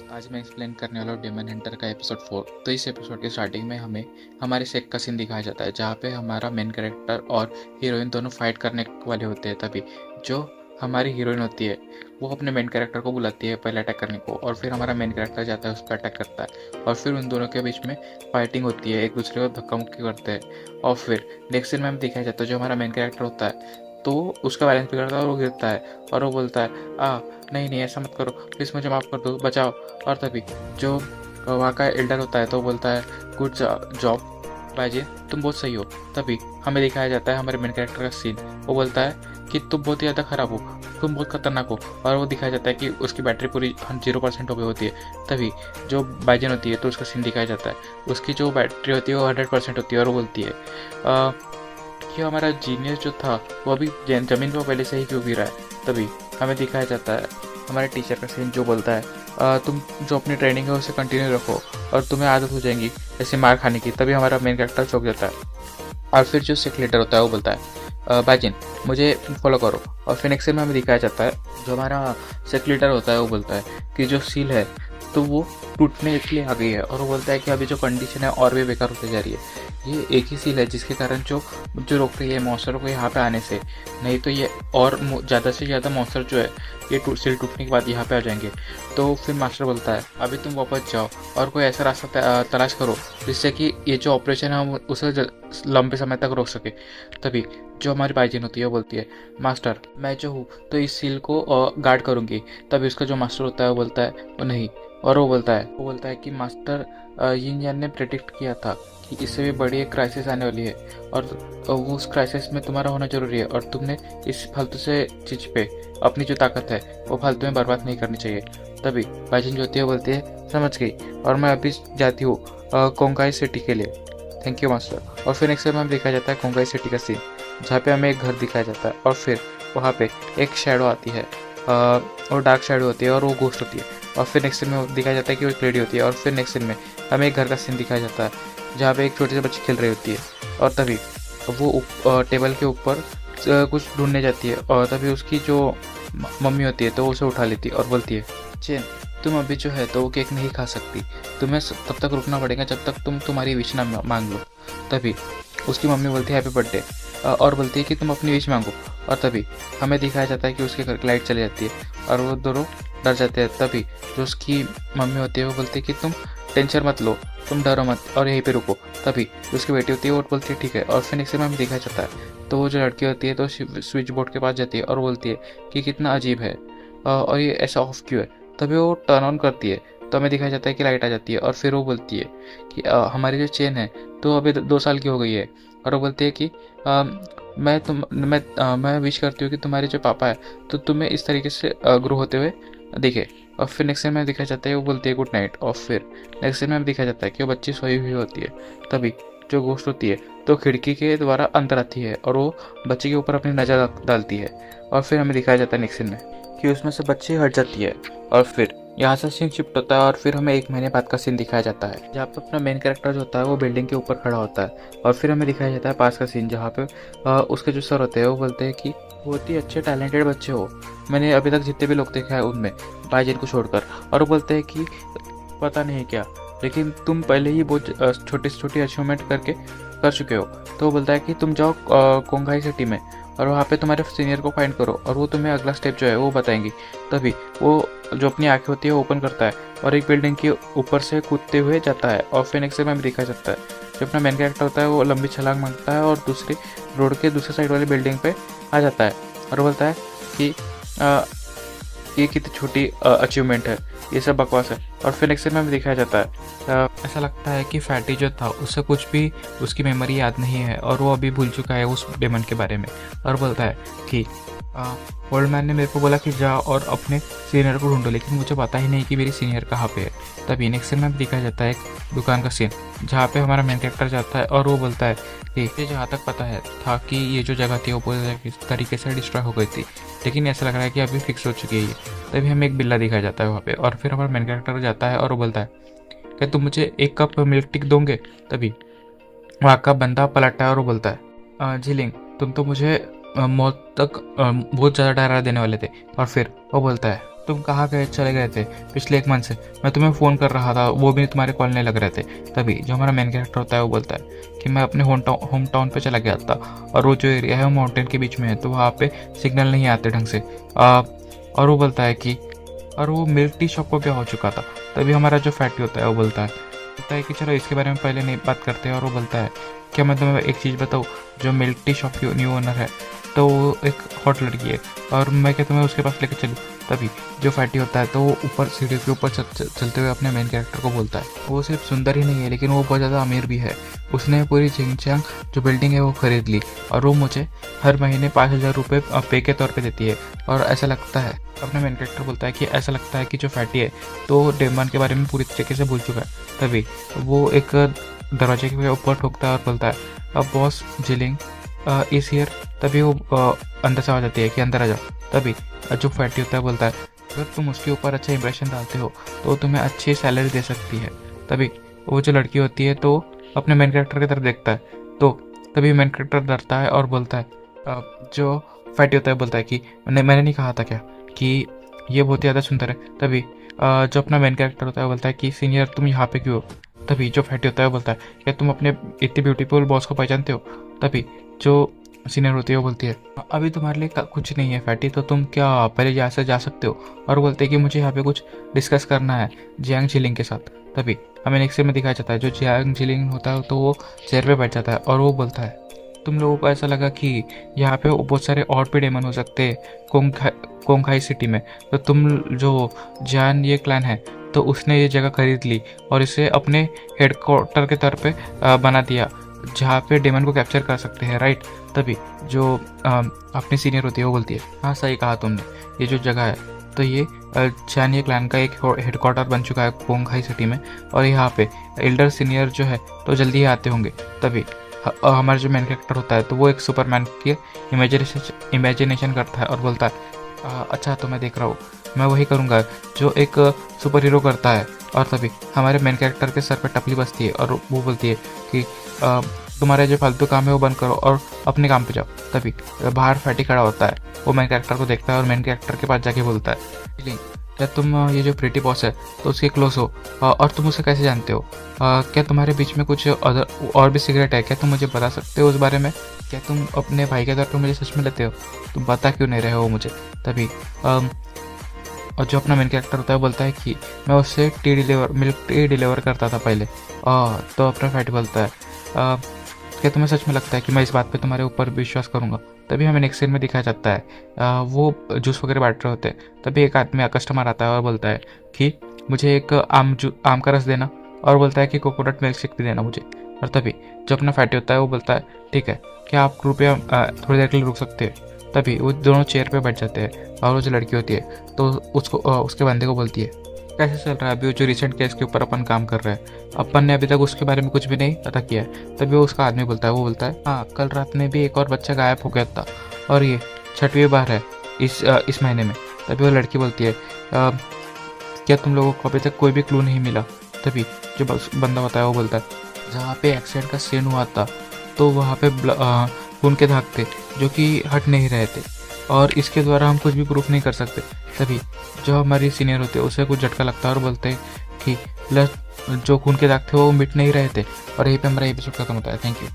आज मैं एक्सप्लेन करने वाला हूँ डेमन हंटर का एपिसोड 4। तो इस एपिसोड के स्टार्टिंग में हमें हमारे सेक का सीन दिखाया जाता है, जहाँ पे हमारा मेन कैरेक्टर और हीरोइन दोनों फाइट करने वाले होते हैं। तभी जो हमारी हीरोइन होती है वो अपने मेन कैरेक्टर को बुलाती है पहले अटैक करने को, और फिर हमारा मेन कैरेक्टर जाता है उस पर अटैक करता है, और फिर उन दोनों के बीच में फाइटिंग होती है, एक दूसरे को धक्का मुक्की करते हैं। और फिर नेक्स्ट सीन में हमें दिखाया जाता है जो हमारा मेन कैरेक्टर होता है तो उसका बैलेंस बिगड़ता है और वो गिरता है, और वो बोलता है नहीं नहीं ऐसा मत करो, प्लीज़ मुझे माफ़ कर दो, बचाओ। और तभी जो वहाँ का एल्डर होता है तो वो बोलता है गुड जॉब बाजी, तुम बहुत सही हो। तभी हमें दिखाया जाता है हमारे मेन कैरेक्टर का सीन। वो बोलता है कि तुम बहुत ही ज़्यादा ख़राब हो, तुम बहुत खतरनाक हो, और वो दिखाया जाता है कि उसकी बैटरी पूरी 0% हो गई होती है। तभी जो बाइजन होती है तो उसका सीन दिखाया जाता है, उसकी जो बैटरी होती है वो 100% होती है, और वो बोलती है कि हमारा जीनियस जो था वो अभी ज़मीन पर पहले से ही क्यों गिरा है। तभी हमें दिखाया जाता है हमारे टीचर का सीन जो बोलता है तुम जो अपनी ट्रेनिंग है उसे कंटिन्यू रखो और तुम्हें आदत हो जाएगी ऐसे मार खाने की। तभी हमारा मेन कैरेक्टर चौंक जाता है, और फिर जो सेक्रेटर होता है वो बोलता है बाजिन मुझे फॉलो करो। और फिर नेक्स्ट में हमें दिखाया जाता है जो हमारा सेक्रेटर होता है वो बोलता है कि जो सील है तो वो टूटने के लिए आ गई है, और वो बोलता है कि अभी जो कंडीशन है और भी बेकार होती जा रही है। ये एक ही सील है जिसके कारण जो जो रोक रही है मॉन्स्टर को यहाँ पे आने से, नहीं तो ये और ज़्यादा से ज़्यादा मॉन्स्टर जो है ये सील टूटने के बाद यहाँ पे आ जाएंगे। तो फिर मास्टर बोलता है अभी तुम वापस जाओ और कोई ऐसा रास्ता तलाश करो जिससे कि ये जो ऑपरेशन है हम उसे लंबे समय तक रोक सके। तभी जो हमारी बाइजिन होती है वो बोलती है मास्टर मैं जो हूँ तो इस सील को गार्ड करूँगी। तभी उसका जो मास्टर होता है वो बोलता है वो नहीं, और वो बोलता है कि मास्टर यिन यान ने प्रेडिक्ट किया था कि इससे भी बड़ी एक क्राइसिस आने वाली है, और वो उस क्राइसिस में तुम्हारा होना जरूरी है, और तुमने इस फालतू से चीज़ पे अपनी जो ताकत है वो फालतू में बर्बाद नहीं करनी चाहिए। तभी बाइजिन जो होती है बोलती है समझ गई, और मैं अभी जाती हूँ कोंगाई सिटी के लिए, थैंक यू मास्टर। और फिर नेक्स्ट टाइम हमें दिखाया जाता है कोंगाई सिटी का सीन, जहाँ पे हमें एक घर दिखाया जाता है, और फिर वहाँ पे एक शैडो आती है और डार्क शैडो होती है और वो घोस्ट होती है। और फिर नेक्स्ट सीन में दिखाया जाता है कि वो एक लेडी होती है। और फिर नेक्स्ट सीन में हमें एक घर का सीन दिखाया जाता है जहाँ पे एक छोटे से बच्ची खेल रही होती है, और तभी वो टेबल के ऊपर कुछ ढूंढने जाती है, और तभी उसकी जो मम्मी होती है तो उसे उठा लेती है और बोलती है चेन तुम अभी जो है तो वो केक नहीं खा सकती, तुम्हें तब तक रुकना पड़ेगा जब तक तुम तुम्हारी विश ना मांग लो। तभी उसकी मम्मी बोलती है हैप्पी बर्थडे, और बोलती है कि तुम अपनी विश मांगो। और तभी हमें दिखाया जाता है कि उसके घर की लाइट चली जाती है और वो दोनों डर जाते हैं। तभी जो उसकी मम्मी होती है वो बोलती है कि तुम टेंशन मत लो, तुम डरो मत और यहीं पे रुको। तभी जो उसकी बेटी होती है वो बोलती है ठीक है। और फिर नेक्स्ट में हमें दिखाया जाता है तो वो जो लड़की होती है तो स्विच बोर्ड के पास जाती है और बोलती है कि कितना अजीब है और ये ऐसा ऑफ क्यों है। तभी वो टर्न ऑन करती है तो हमें दिखाया जाता है कि लाइट आ जाती है, और फिर वो बोलती है कि हमारी जो चेन है तो अभी 2 साल की हो गई है, और वो बोलती है कि मैं विश करती हूँ कि तुम्हारे जो पापा है तो तुम्हें इस तरीके से ग्रो होते हुए दिखे। और फिर नेक्स्ट टाइम में दिखाया जाता है वो बोलती है गुड नाइट। और फिर नेक्स्ट टाइम में दिखाया जाता है कि वो बच्ची सोई हुई होती है। तभी जो घोस्ट होती है तो खिड़की के द्वारा अंदर आती है और वो बच्चे के ऊपर अपनी नज़र डालती है, और फिर हमें दिखाया जाता है नेक्स्ट सीन में कि उसमें से बच्ची हट जाती है। और फिर यहाँ से सीन शिफ्ट होता है और फिर हमें 1 महीने बाद का सीन दिखाया जाता है जहाँ पे अपना मेन कैरेक्टर जो होता है वो बिल्डिंग के ऊपर खड़ा होता है। और फिर हमें दिखाया जाता है पास का सीन जहाँ पे उसके जो सर होते हैं वो बोलते हैं कि बहुत ही अच्छे टैलेंटेड बच्चे हो, मैंने अभी तक जितने भी लोग देखा है उनमें बाइजिन को छोड़कर। और वो बोलते हैं कि पता नहीं क्या, लेकिन तुम पहले ही बहुत छोटी से छोटी अचीवमेंट कर चुके हो। तो वो बोलता है कि तुम जाओ कोंगाई सिटी में और वहाँ पे तुम्हारे सीनियर को फाइंड करो और वो तुम्हें अगला स्टेप जो है वो बताएंगी। तभी वो जो अपनी आंखें होती है वो ओपन करता है और एक बिल्डिंग के ऊपर से कूदते हुए जाता है। और फिर नेक्स्ट में दिखा जाता है जो अपना मेन कैरेक्टर होता है वो लंबी छलांग मारता है और दूसरी रोड के दूसरे साइड वाली बिल्डिंग पे आ जाता है, और बोलता है कि ये कितनी छोटी अचीवमेंट है, ये सब बकवास है। और फिर नेक्स्ट में दिखाया जाता है ऐसा लगता है कि फैटी जो था उससे कुछ भी उसकी मेमोरी याद नहीं है और वो अभी भूल चुका है उस डेमन के बारे में। और बोलता है कि ओल्ड मैन ने मेरे को बोला कि जा और अपने सीनियर को ढूंढो, लेकिन मुझे पता ही नहीं कि मेरी सीनियर कहाँ पे है। तभी नेक्स्ट सीन में दिखाया जाता है एक दुकान का सीन जहाँ पे हमारा मेन कैरेक्टर जाता है और वो बोलता है कि ये जहाँ तक पता है था कि ये जो जगह थी वो पूरी तरीके से डिस्ट्रॉय हो गई थी, लेकिन ऐसा लग रहा है कि अभी फिक्स हो चुकी है ये। तभी हमें एक बिल्ला दिखाया जाता है वहाँ पे, और फिर हमारा मेन कैरेक्टर जाता है और वो बोलता है कि तुम मुझे 1 कप मिल्क टी दोगे। तभी वहाँ का बंदा पलटता है और वो बोलता है झिलिंग तुम तो मुझे मौत तक बहुत ज़्यादा डरा देने वाले थे। और फिर वो बोलता है तुम कहाँ गए चले गए थे पिछले 1 मंथ से, मैं तुम्हें फ़ोन कर रहा था, वो भी तुम्हारे कॉल नहीं लग रहे थे। तभी जो हमारा मेन कैरेक्टर होता है वो बोलता है कि मैं अपने होम टाउन पे चला गया था, और वो जो एरिया है वो माउंटेन के बीच में है, तो वहाँ पे सिग्नल नहीं आते ढंग से। और वो बोलता है कि और वो मिल्क टी शॉप को क्या हो चुका था। तभी हमारा जो फैटी होता है वो बोलता है कि चलो इसके बारे में पहले नहीं बात करते हैं। और वो बोलता है क्या मैं तुम्हें एक चीज़ बताऊँ, जो मिल्क टी शॉप की न्यू ओनर है तो वो एक हॉट लड़की है, और मैं क्या तुम्हें उसके पास लेकर चलूँ। तभी जो फैटी होता है तो वो ऊपर सीढ़ी के ऊपर चलते हुए अपने मेन कैरेक्टर को बोलता है वो सिर्फ सुंदर ही नहीं है लेकिन वो बहुत ज़्यादा अमीर भी है। उसने पूरी जिंगचांग जो बिल्डिंग है वो खरीद ली, और वो मुझे हर महीने 5,000 रुपये पे के तौर पे देती है। और ऐसा लगता है, अपना मेन कैरेक्टर बोलता है कि ऐसा लगता है कि जो फैटी है तो डेमन के बारे में पूरी तरीके से भूल चुका है। तभी वो एक दरवाजे के ऊपर ठोकता है और बोलता है अब बॉस जिलिंग इस ईयर। तभी वो अंदर से आ जाती है कि अंदर आ जाओ। तभी जो फैटी होता है बोलता है अगर तुम उसके ऊपर अच्छा इंप्रेशन डालते हो तो तुम्हें अच्छी सैलरी दे सकती है। तभी वो जो लड़की होती है तो अपने मेन कैरेक्टर की तरफ देखता है, तो तभी मेन कैरेक्टर डरता है और बोलता है जो फैटी होता है बोलता है कि मैंने नहीं कहा था क्या कि ये बहुत ही ज़्यादा सुंदर है। तभी जो अपना मेन कैरेक्टर होता है बोलता है कि सीनियर तुम यहाँ पे क्यों हो। तभी जो फैटी होता है बोलता है क्या तुम अपने इतने ब्यूटीफुल बॉस को पहचानते हो। तभी जो सीनियर होती है वो बोलती है अभी तुम्हारे लिए कुछ नहीं है फैटी, तो तुम क्या पहले यहाँ से जा सकते हो। और बोलते हैं कि मुझे यहाँ पे कुछ डिस्कस करना है जियांग जिलिंग के साथ। तभी हमें नेक्स्ट सीन में दिखाया जाता है जो जियांग जिलिंग होता है तो वो चेयर पे बैठ जाता है और वो बोलता है तुम लोगों को ऐसा लगा कि यहाँ पे बहुत सारे और भी डेमन हो सकते हैं कोंगखाई सिटी में, तो तुम जो जान ये क्लैन है तो उसने ये जगह खरीद ली और इसे अपने हेडक्वार्टर के तौर पे बना दिया जहाँ पे डेमन को कैप्चर कर सकते हैं, राइट। तभी जो अपनी सीनियर होती है वो बोलती है हाँ सही कहा तुमने, ये जो जगह है तो ये चानिये क्लैन का एक हेडक्वार्टर बन चुका है कोंगखाई सिटी में, और यहाँ पे एल्डर सीनियर जो है तो जल्दी ही आते होंगे। तभी हमारा जो मेन कैरेक्टर होता है तो वो एक सुपरमैन की इमेजिनेशन करता है और बोलता है अच्छा तो मैं देख रहा हूँ, मैं वही करूँगा जो एक सुपर हीरो करता है। और तभी हमारे मेन कैरेक्टर के सर पे टपली बजती है और वो बोलती है कि तुम्हारे जो फालतू काम है वो बंद करो और अपने काम पे जाओ। तभी बाहर फैटी खड़ा होता है, वो मेन कैरेक्टर को देखता है और मेन कैरेक्टर के पास जाके बोलता है क्या तुम ये जो प्रीटी बॉस है तो उसके क्लोज हो, और तुम उसे कैसे जानते हो, क्या तुम्हारे बीच में कुछ और भी सिगरेट है क्या, तुम मुझे बता सकते हो उस बारे में, क्या तुम अपने भाई के तौर पर मुझे सच में लेते हो, तुम बता क्यों नहीं रहे हो मुझे। तभी और जो अपना मेन कैरेक्टर होता है बोलता है कि मैं उससे मिल्क टी डिलीवर करता था पहले। तो अपना फैटी बोलता है क्या तुम्हें सच में लगता है कि मैं इस बात पे तुम्हारे ऊपर विश्वास करूंगा। तभी हमें नेक्स्ट सीन में दिखाया जाता है वो जूस वगैरह बांट रहे होते हैं। तभी एक आदमी कस्टमर आता है और बोलता है कि मुझे एक आम का रस देना, और बोलता है कि कोकोनट मिल्क शेक भी देना मुझे। और तभी जो अपना फैटी होता है वो बोलता है ठीक है, क्या आप कृपया थोड़ी देर के लिए रुक सकते हैं। तभी वो दोनों चेयर पे बैठ जाते हैं और वो जो लड़की होती है तो उसको उसके बंदे को बोलती है कैसे चल रहा है अभी वो जो रिसेंट केस के ऊपर अपन काम कर रहे हैं, अपन ने अभी तक उसके बारे में कुछ भी नहीं पता किया है। तभी वो उसका आदमी बोलता है, वो बोलता है हाँ कल रात में भी एक और बच्चा गायब हो गया था और ये 6वीं बार है इस महीने में। तभी वो लड़की बोलती है क्या तुम लोगों को अभी तक कोई भी क्लू नहीं मिला। तभी जो बंदा होता है वो बोलता है जहाँ पे एक्सीडेंट का सीन हुआ था तो वहाँ पे खून के दाग थे जो कि हट नहीं रहे थे, और इसके द्वारा हम कुछ भी प्रूफ नहीं कर सकते। तभी जो हमारी सीनियर होते हैं उसे कुछ झटका लगता है और बोलते हैं कि जो खून के दाग थे वो मिट नहीं रहे थे। और यहीं पे हमारा एपिसोड खत्म होता है। Thank you.